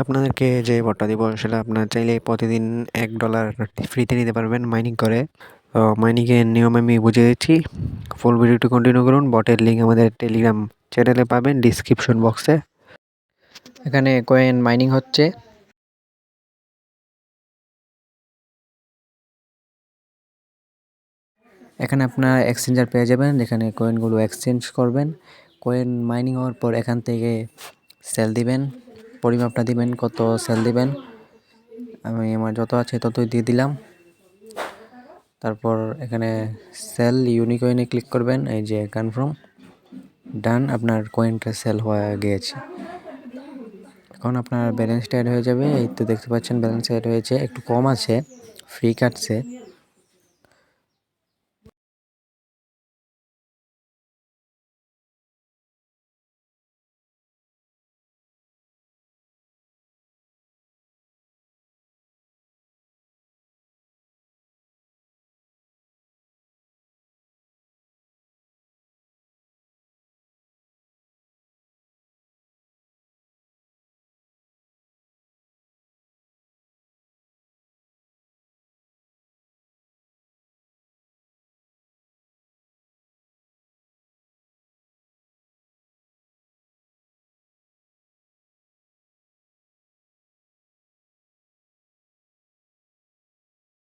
আপনাদেরকে যে বটটা দিব সেটা আপনার চাইলে প্রতিদিন $1 ফ্রিতে নিতে পারবেন মাইনিং করে। তো মাইনিংয়ের নিয়ম আমি বুঝিয়ে দিচ্ছি। ফুল ভিডিওটি কন্টিনিউ করুন। বটের লিঙ্ক আমাদের টেলিগ্রাম চ্যানেলে পাবেন ডিসক্রিপশন বক্সে। এখানে কয়েন মাইনিং হচ্ছে। এখানে আপনারা এক্সচেঞ্জার পেয়ে যাবেন, যেখানে কয়েনগুলো এক্সচেঞ্জ করবেন। কয়েন মাইনিং হওয়ার পর এখান থেকে সেল দিবেন, পরিমাপটা দিবেন কত সেল দিবেন। আমি আমার যত আছে ততই দিয়ে দিলাম। তারপর এখানে সেল ইউনিকয়েনে ক্লিক করবেন, এই যে কনফার্ম ডান, আপনার কয়েনটা সেল হয়ে গিয়েছে। এখন আপনার ব্যালেন্সটা অ্যাড হয়ে যাবে। এই তো দেখতে পাচ্ছেন ব্যালেন্স অ্যাড হয়েছে, একটু কম আছে, ফ্রি কাটছে।